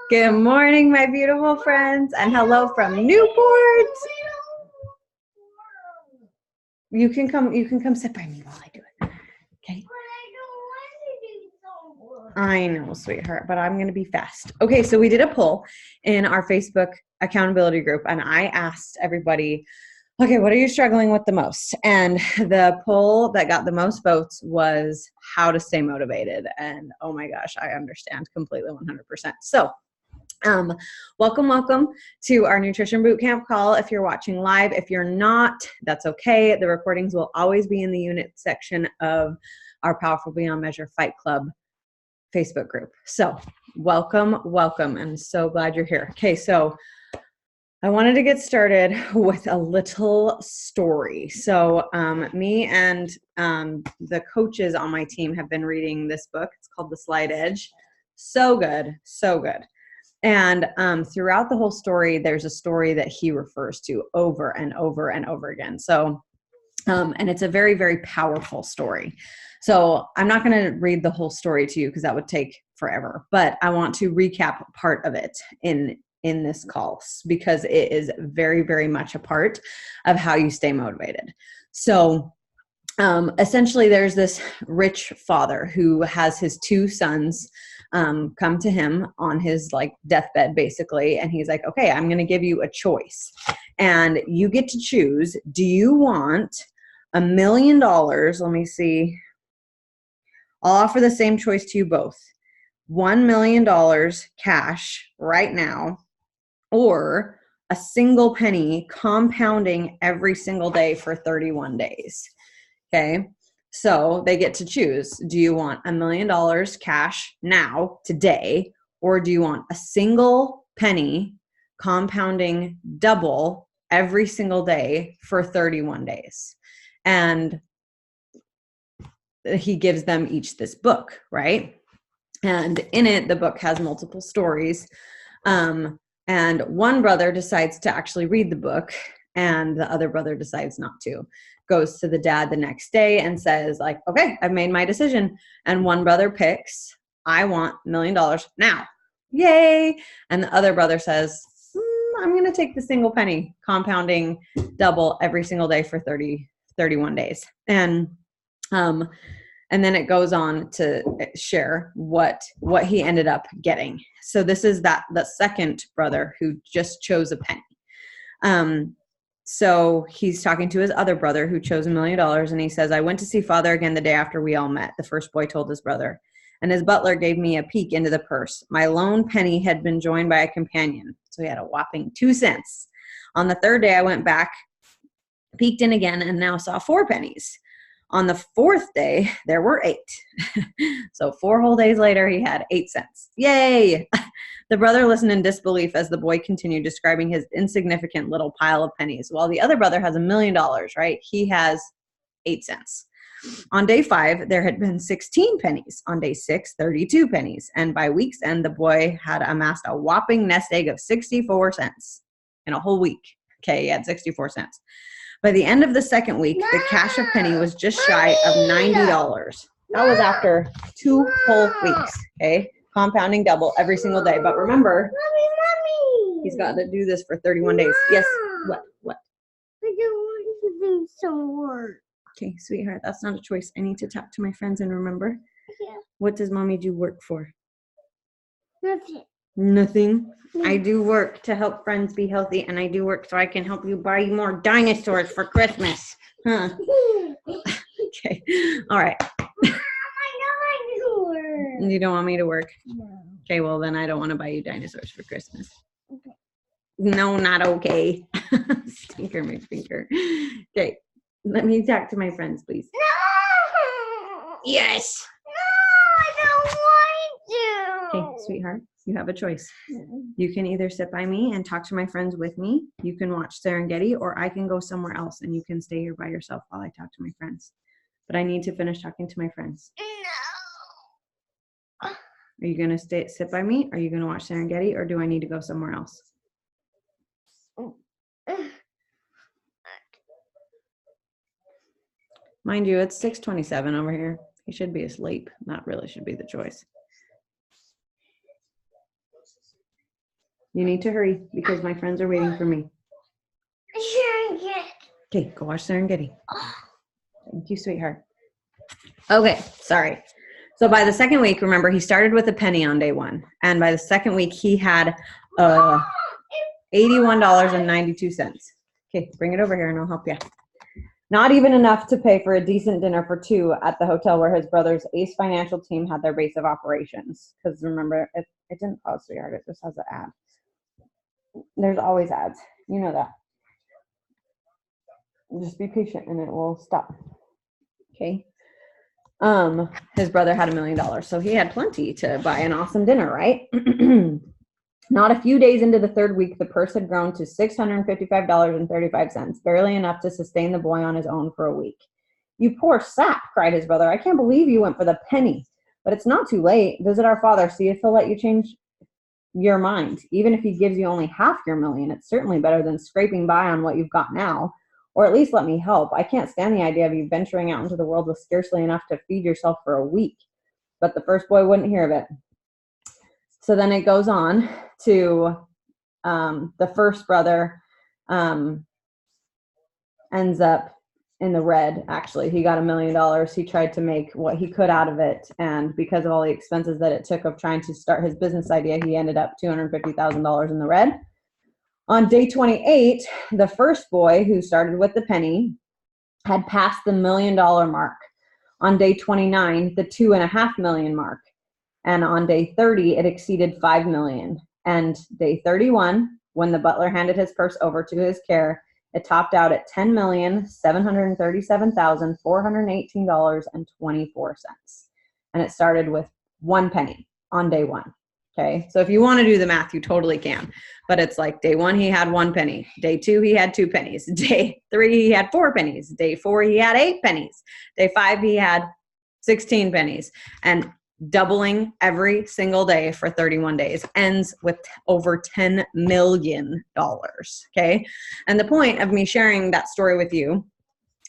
Good morning, my beautiful friends, and hello from Newport. You can come sit by me while I do it. Okay. I know, sweetheart, but I'm going to be fast. Okay, so we did a poll in our Facebook accountability group, and I asked everybody, okay, what are you struggling with the most? And the poll that got the most votes was how to stay motivated. And oh my gosh, I understand completely 100%. So welcome to our nutrition bootcamp call. If you're watching live, if you're not, that's okay. The recordings will always be in the unit section of our Powerful Beyond Measure Fight Club Facebook group. So welcome. I'm so glad you're here. Okay, so I wanted to get started with a little story. So me and the coaches on my team have been reading this book. It's called The Slight Edge. So good. And throughout the whole story, there's a story that he refers to over and over and over again. So, and it's a very, very powerful story. So I'm not going to read the whole story to you because that would take forever, but I want to recap part of it in this call because it is very, very much a part of how you stay motivated. So essentially there's this rich father who has his two sons come to him on his deathbed basically. And he's like, okay, I'm going to give you a choice and you get to choose. Do you want $1 million? Let me see. I'll offer the same choice to you both. $1 million cash right now, or a single penny compounding every single day for 31 days. Okay. So they get to choose. Do you want $1 million cash now, today, or do you want a single penny compounding double every single day for 31 days? And he gives them each this book, right? And in it, the book has multiple stories. And one brother decides to actually read the book, and the other brother decides not to. Goes to the dad the next day and says, okay, I've made my decision. And one brother picks, I want $1 million now. Yay. And the other brother says, I'm going to take the single penny compounding double every single day for 31 days. And then it goes on to share what he ended up getting. So this is the second brother who just chose a penny. So he's talking to his other brother who chose $1 million, and he says, I went to see father again the day after we all met, the first boy told his brother. And his butler gave me a peek into the purse. My lone penny had been joined by a companion. So he had a whopping 2 cents. On the third day, I went back, peeked in again, and now saw 4 pennies. On the fourth day, there were 8. So 4 whole days later, he had 8 cents. Yay! The brother listened in disbelief as the boy continued describing his insignificant little pile of pennies. While the other brother has $1 million, right? He has 8 cents. On day 5, there had been 16 pennies. On day 6, 32 pennies. And by week's end, the boy had amassed a whopping nest egg of 64 cents in a whole week. Okay, he had 64 cents. By the end of the second week, the cash of penny was just shy of $90. That was after 2 whole weeks, okay? Compounding double every single day. But remember, he's got to do this for 31 days. Yes, what? I don't want to do some work. Okay, sweetheart, that's not a choice. I need to talk to my friends and remember. Yeah. What does mommy do work for? Nothing. I do work to help friends be healthy, and I do work so I can help you buy more dinosaurs for Christmas. Huh? Okay. All right. You don't want me to work? No. Okay, well, then I don't want to buy you dinosaurs for Christmas. Okay. No, not okay. Stinker, my stinker. Okay, let me talk to my friends, please. No! Yes. No, I don't want to. Okay, sweetheart, you have a choice. You can either sit by me and talk to my friends with me. You can watch Serengeti, or I can go somewhere else and you can stay here by yourself while I talk to my friends. But I need to finish talking to my friends. No. Are you going to sit by me? Are you going to watch Serengeti, or do I need to go somewhere else? Mind you, it's 6:27 over here. He should be asleep. That really should be the choice. You need to hurry because my friends are waiting for me. Okay, go watch Serengeti. Thank you, sweetheart. Okay, sorry. So by the second week, remember, he started with a penny on day 1. And by the second week, he had $81.92. Okay, bring it over here and I'll help you. Not even enough to pay for a decent dinner for 2 at the hotel where his brother's Ace Financial team had their base of operations. Because remember, it didn't pause, sweetheart. It just has an ad. There's always ads. You know that. Just be patient and it will stop. Okay. His brother had $1 million, so he had plenty to buy an awesome dinner, right? Not a few days into the 3rd week, the purse had grown to $655.35, barely enough to sustain the boy on his own for a week. You poor sap, cried his brother. I can't believe you went for the penny. But it's not too late. Visit our father, see if he'll let you change your mind. Even if he gives you only half your million, it's certainly better than scraping by on what you've got now. Or at least let me help. I can't stand the idea of you venturing out into the world with scarcely enough to feed yourself for a week. But the first boy wouldn't hear of it. So then it goes on to the first brother ends up in the red, actually. He got $1 million. He tried to make what he could out of it. And because of all the expenses that it took of trying to start his business idea, he ended up $250,000 in the red. On day 28, the first boy, who started with the penny, had passed the $1 million mark. On day 29, the $2.5 million mark. And on day 30, it exceeded $5 million. And day 31, when the butler handed his purse over to his care, it topped out at $10,737,418.24. And it started with 1 penny on day 1. Okay, so if you want to do the math, you totally can. But it's like day 1, he had 1 penny. Day 2, he had 2 pennies. Day 3, he had 4 pennies. Day 4, he had 8 pennies. Day 5, he had 16 pennies. And doubling every single day for 31 days ends with over $10 million. Okay, and the point of me sharing that story with you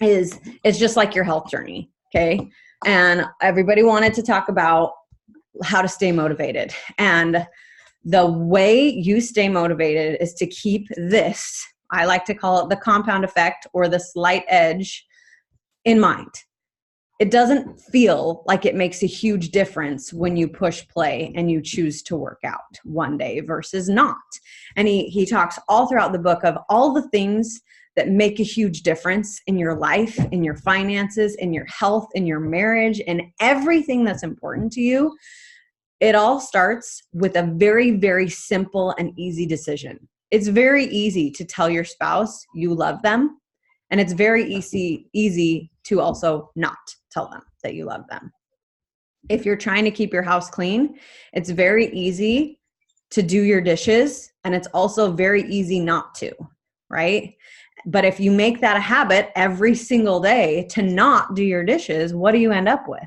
is it's just like your health journey. Okay, and everybody wanted to talk about how to stay motivated. And the way you stay motivated is to keep this, I like to call it the compound effect or the slight edge, in mind. It doesn't feel like it makes a huge difference when you push play and you choose to work out one day versus not. And he talks all throughout the book of all the things that make a huge difference in your life, in your finances, in your health, in your marriage, and everything that's important to you. It all starts with a very, very simple and easy decision. It's very easy to tell your spouse you love them, and it's very easy to also not tell them that you love them. If you're trying to keep your house clean, it's very easy to do your dishes, and it's also very easy not to, right? But if you make that a habit every single day to not do your dishes, what do you end up with?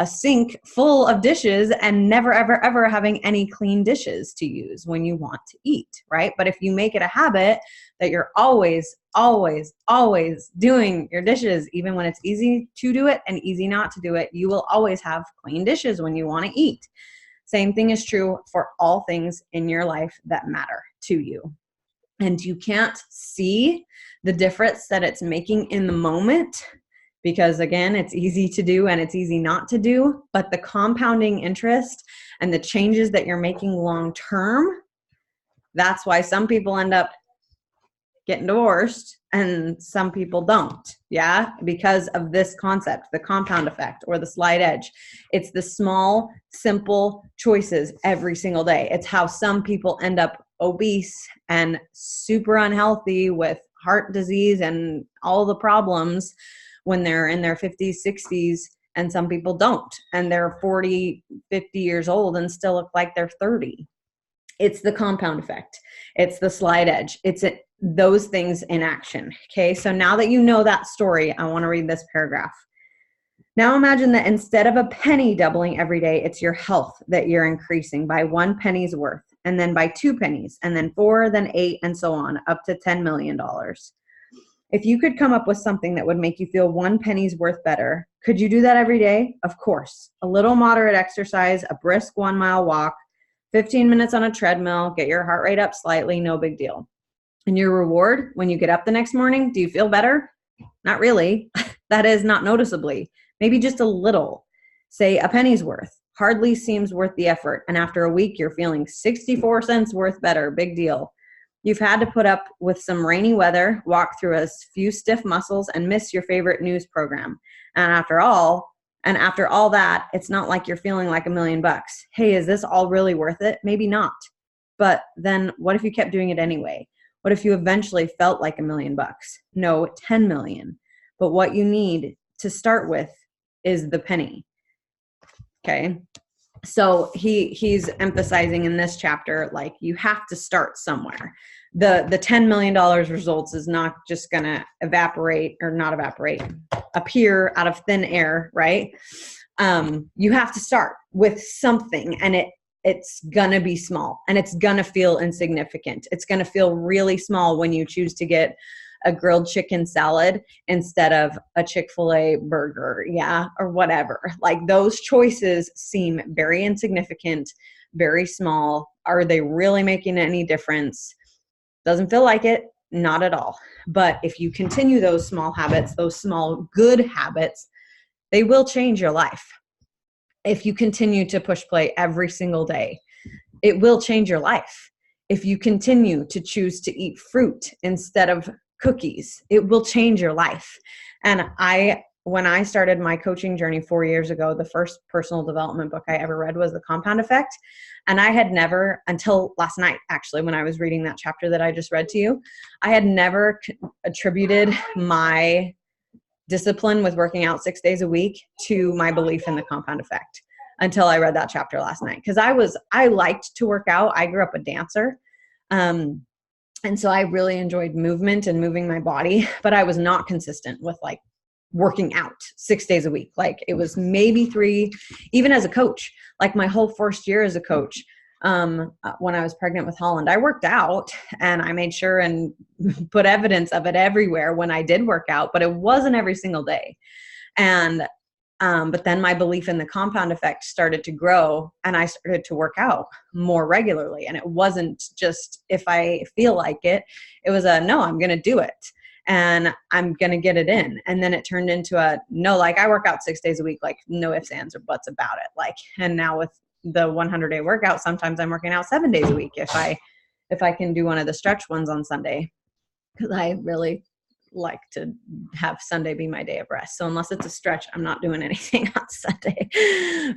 A sink full of dishes and never, ever, ever having any clean dishes to use when you want to eat, right? But if you make it a habit that you're always, always, always doing your dishes, even when it's easy to do it and easy not to do it, you will always have clean dishes when you want to eat. Same thing is true for all things in your life that matter to you. And you can't see the difference that it's making in the moment, because again, it's easy to do and it's easy not to do, but the compounding interest and the changes that you're making long term, that's why some people end up getting divorced and some people don't, yeah? Because of this concept, the compound effect or the slight edge. It's the small, simple choices every single day. It's how some people end up obese and super unhealthy with heart disease and all the problems when they're in their 50s, 60s, and some people don't. And they're 40, 50 years old and still look like they're 30. It's the compound effect. It's the slight edge. It's those things in action. Okay, so now that you know that story, I want to read this paragraph. Now imagine that instead of a penny doubling every day, it's your health that you're increasing by 1 penny's worth, and then by 2 pennies, and then 4, then 8, and so on, up to $10 million. If you could come up with something that would make you feel 1 penny's worth better, could you do that every day? Of course. A little moderate exercise, a brisk 1-mile walk, 15 minutes on a treadmill, get your heart rate up slightly, no big deal. And your reward when you get up the next morning, do you feel better? Not really. That is, not noticeably. Maybe just a little. Say a penny's worth. Hardly seems worth the effort. And after a week, you're feeling 64 cents worth better. Big deal. You've had to put up with some rainy weather, walk through a few stiff muscles, and miss your favorite news program. And after all that, it's not like you're feeling like $1,000,000. Hey, is this all really worth it? Maybe not. But then what if you kept doing it anyway? What if you eventually felt like $1,000,000? No, 10 million. But what you need to start with is the penny. Okay. So he's emphasizing in this chapter, like, you have to start somewhere. The $10 million results is not just going to appear out of thin air, right? You have to start with something, and it's going to be small, and it's going to feel insignificant. It's going to feel really small when you choose to get a grilled chicken salad instead of a Chick-fil-A burger, yeah, or whatever. Like, those choices seem very insignificant, very small. Are they really making any difference? Doesn't feel like it, not at all. But if you continue those small habits, those small good habits, they will change your life. If you continue to push play every single day, it will change your life. If you continue to choose to eat fruit instead of cookies, it will change your life. And when I started my coaching journey 4 years ago, the first personal development book I ever read was The Compound Effect. And I had never, until last night, actually, when I was reading that chapter that I just read to you, I had never attributed my discipline with working out 6 days a week to my belief in the compound effect until I read that chapter last night. Because I liked to work out. I grew up a dancer. And so I really enjoyed movement and moving my body, but I was not consistent with like working out 6 days a week. Like, it was maybe 3, even as a coach, like my whole first year as a coach. When I was pregnant with Holland, I worked out, and I made sure and put evidence of it everywhere when I did work out, but it wasn't every single day. And but then my belief in the compound effect started to grow, and I started to work out more regularly. And it wasn't just if I feel like it, it was no, I'm going to do it, and I'm going to get it in. And then it turned into no, like, I work out 6 days a week, like, no ifs, ands, or buts about it. Like, and now with the 100-day workout, sometimes I'm working out 7 days a week if I can do one of the stretch ones on Sunday, because I really like to have Sunday be my day of rest. So unless it's a stretch, I'm not doing anything on Sunday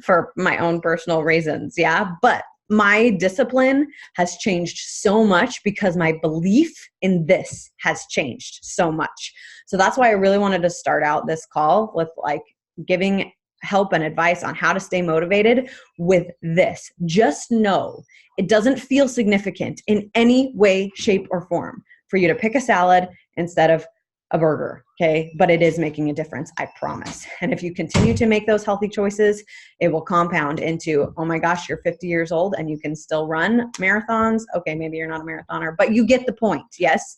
for my own personal reasons. Yeah. But my discipline has changed so much because my belief in this has changed so much. So that's why I really wanted to start out this call with like giving help and advice on how to stay motivated with this. Just know it doesn't feel significant in any way, shape, or form for you to pick a salad instead of a burger, okay? But it is making a difference, I promise. And if you continue to make those healthy choices, it will compound into, oh my gosh, you're 50 years old and you can still run marathons. Okay, maybe you're not a marathoner, but you get the point, yes?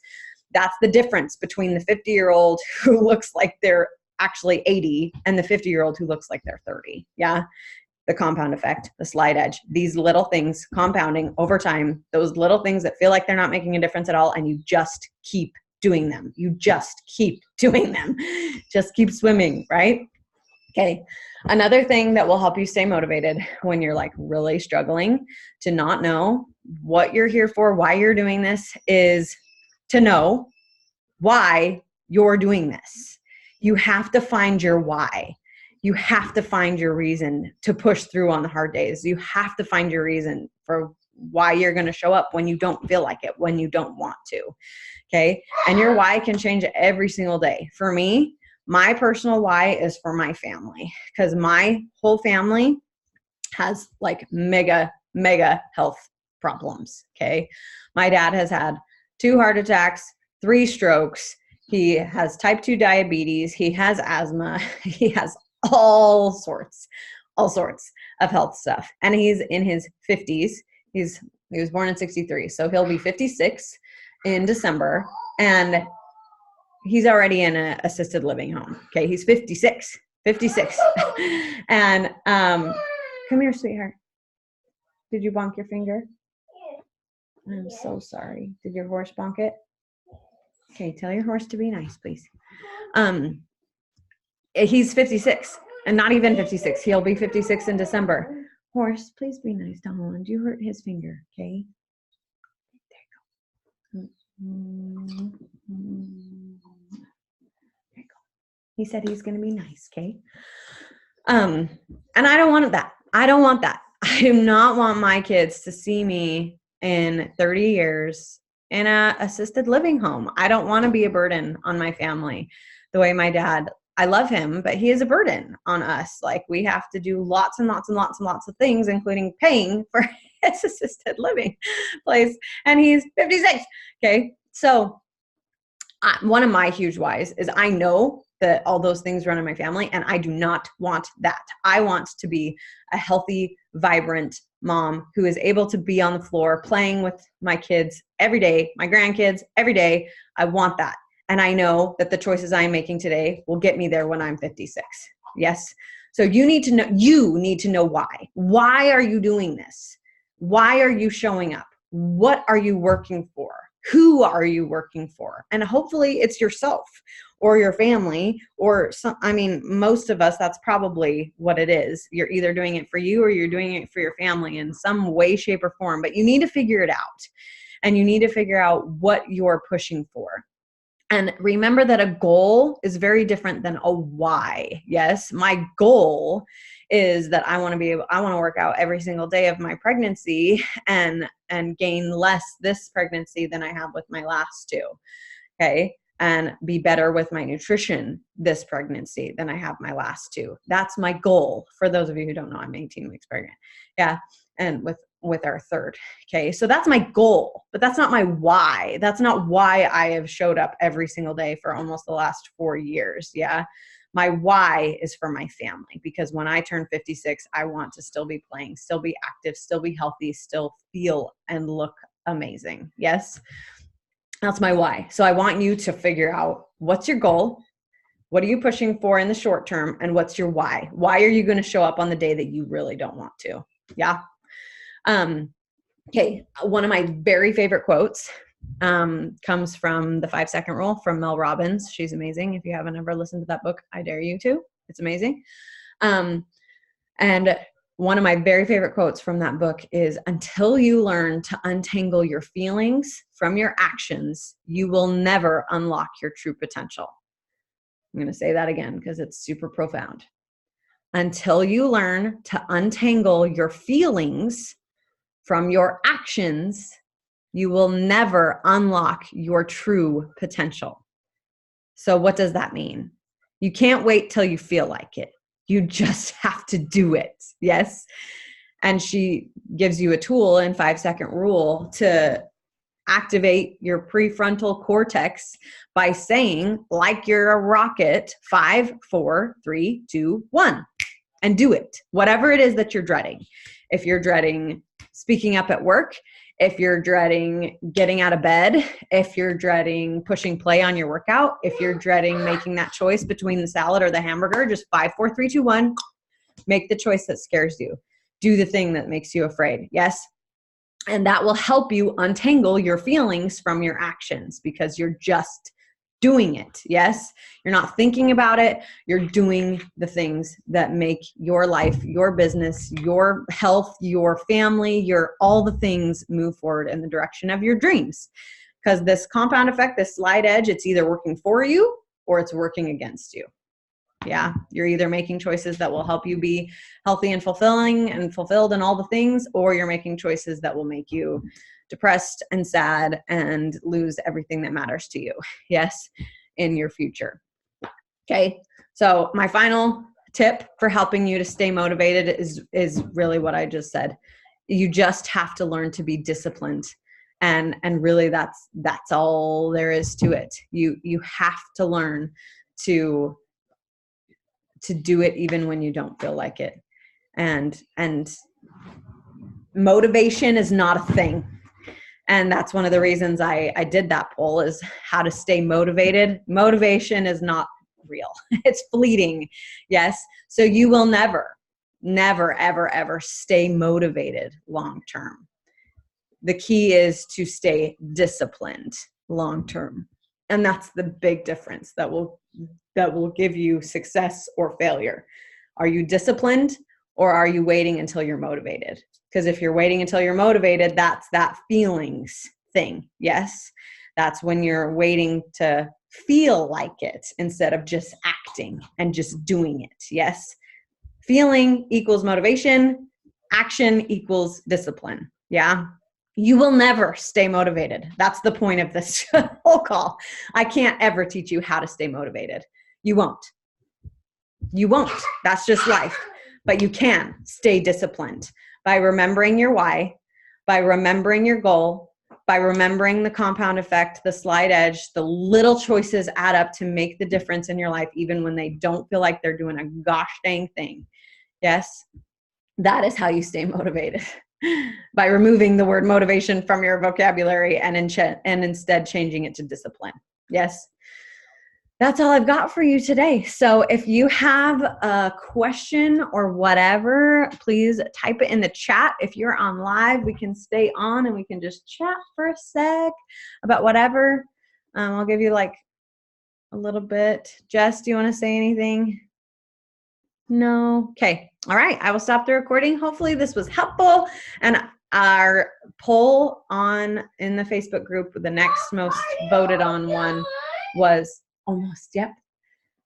That's the difference between the 50-year-old who looks like they're actually 80 and the 50-year-old who looks like they're 30, yeah? The compound effect, the slide edge, these little things compounding over time, those little things that feel like they're not making a difference at all, and you just keep doing them. You just keep doing them. Just keep swimming, right? Okay. Another thing that will help you stay motivated when you're like really struggling to not know what you're here for, why you're doing this, is to know why you're doing this. You have to find your why. You have to find your reason to push through on the hard days. You have to find your reason for why you're going to show up when you don't feel like it, when you don't want to. Okay. And your why can change every single day. For me, my personal why is for my family, because my whole family has like mega health problems. Okay. My dad has had 2 heart attacks, 3 strokes. He has type 2 diabetes. He has asthma. He has all sorts of health stuff. And he's in his 50s. He was born in 63. So he'll be 56 in December, and he's already in an assisted living home. Okay. He's 56. And come here, sweetheart. Did you bonk your finger? I'm so sorry. Did your horse bonk it? Okay, tell your horse to be nice, please. He's 56 and not even 56. He'll be 56 in December. Horse, please be nice to Holland. You hurt his finger, okay? There you go. He said he's going to be nice, okay? And I don't want that. I don't want that. I do not want my kids to see me in 30 years in a assisted living home. I don't want to be a burden on my family the way my dad, I love him, but he is a burden on us. Like, we have to do lots and lots and lots and lots of things, including paying for his assisted living place. And he's 56. Okay. So one of my huge whys is I know that all those things run in my family, and I do not want that. I want to be a healthy, vibrant mom who is able to be on the floor playing with my kids every day, my grandkids every day. I want that. And I know that the choices I'm making today will get me there when I'm 56. Yes. So you need to know why. Why are you doing this? Why are you showing up? What are you working for? Who are you working for? And hopefully it's yourself or your family or some, I mean, most of us, that's probably what it is. You're either doing it for you or you're doing it for your family in some way, shape, or form, but you need to figure it out. And you need to figure out what you're pushing for. And remember that a goal is very different than a why. Yes, my goal is that I want to work out every single day of my pregnancy and gain less this pregnancy than I have with my last two. Okay. And be better with my nutrition this pregnancy than I have my last two. That's my goal. For those of you who don't know, I'm 18 weeks pregnant. Yeah. And with our third. Okay. So that's my goal, but that's not my why. That's not why I have showed up every single day for almost the last 4 years. Yeah. My why is for my family, because when I turn 56, I want to still be playing, still be active, still be healthy, still feel and look amazing. Yes. That's my why. So I want you to figure out what's your goal, what are you pushing for in the short term, and what's your why? Why are you going to show up on the day that you really don't want to? Yeah. Okay. One of my very favorite quotes comes from the 5-second rule from Mel Robbins. She's amazing. If you haven't ever listened to that book, I dare you to. It's amazing. And one of my very favorite quotes from that book is, until you learn to untangle your feelings from your actions, you will never unlock your true potential. I'm going to say that again because it's super profound. Until you learn to untangle your feelings from your actions, you will never unlock your true potential. So what does that mean? You can't wait till you feel like it. You just have to do it. Yes. And she gives you a tool in 5-second rule to activate your prefrontal cortex by saying, like you're a rocket, 5, 4, 3, 2, 1, and do it. Whatever it is that you're dreading. If you're dreading speaking up at work, if you're dreading getting out of bed, if you're dreading pushing play on your workout, if you're dreading making that choice between the salad or the hamburger, just 5, 4, 3, 2, 1, make the choice that scares you. Do the thing that makes you afraid. Yes. And that will help you untangle your feelings from your actions because you're just doing it. Yes. You're not thinking about it. You're doing the things that make your life, your business, your health, your family, your all the things move forward in the direction of your dreams. Because this compound effect, this slide edge, it's either working for you or it's working against you. Yeah. You're either making choices that will help you be healthy and fulfilling and fulfilled in all the things, or you're making choices that will make you depressed and sad and lose everything that matters to you. Yes. In your future. Okay. So my final tip for helping you to stay motivated is really what I just said. You just have to learn to be disciplined. And really that's all there is to it. You have to learn to do it even when you don't feel like it. And motivation is not a thing. And that's one of the reasons I did that poll, is how to stay motivated. Motivation is not real. It's fleeting. Yes. So you will never never, ever, ever stay motivated long-term. The key is to stay disciplined long-term. And that's the big difference that will give you success or failure. Are you disciplined, or are you waiting until you're motivated? Because if you're waiting until you're motivated, that's that feelings thing. Yes. That's when you're waiting to feel like it instead of just acting and just doing it. Yes. Feeling equals motivation. Action equals discipline. Yeah. You will never stay motivated. That's the point of this whole call. I can't ever teach you how to stay motivated. You won't. You won't. That's just life. But you can stay disciplined by remembering your why, by remembering your goal, by remembering the compound effect, the slight edge. The little choices add up to make the difference in your life, even when they don't feel like they're doing a gosh dang thing. Yes, that is how you stay motivated. By removing the word motivation from your vocabulary and instead changing it to discipline. Yes. That's all I've got for you today. So if you have a question or whatever, please type it in the chat. If you're on live, we can stay on and we can just chat for a sec about whatever. I'll give you like a little bit. Jess, do you want to say anything? No? Okay. All right. I will stop the recording. Hopefully this was helpful. And our poll in the Facebook group, the next most voted on one was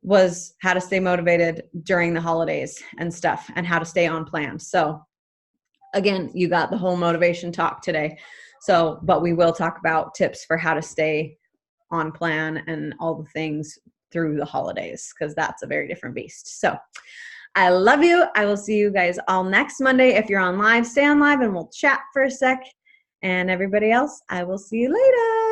was how to stay motivated during the holidays and stuff, and how to stay on plan. So again, you got the whole motivation talk today. So, but we will talk about tips for how to stay on plan and all the things through the holidays, because that's a very different beast. So I love you. I will see you guys all next Monday. If you're on live, stay on live and we'll chat for a sec. And everybody else, I will see you later.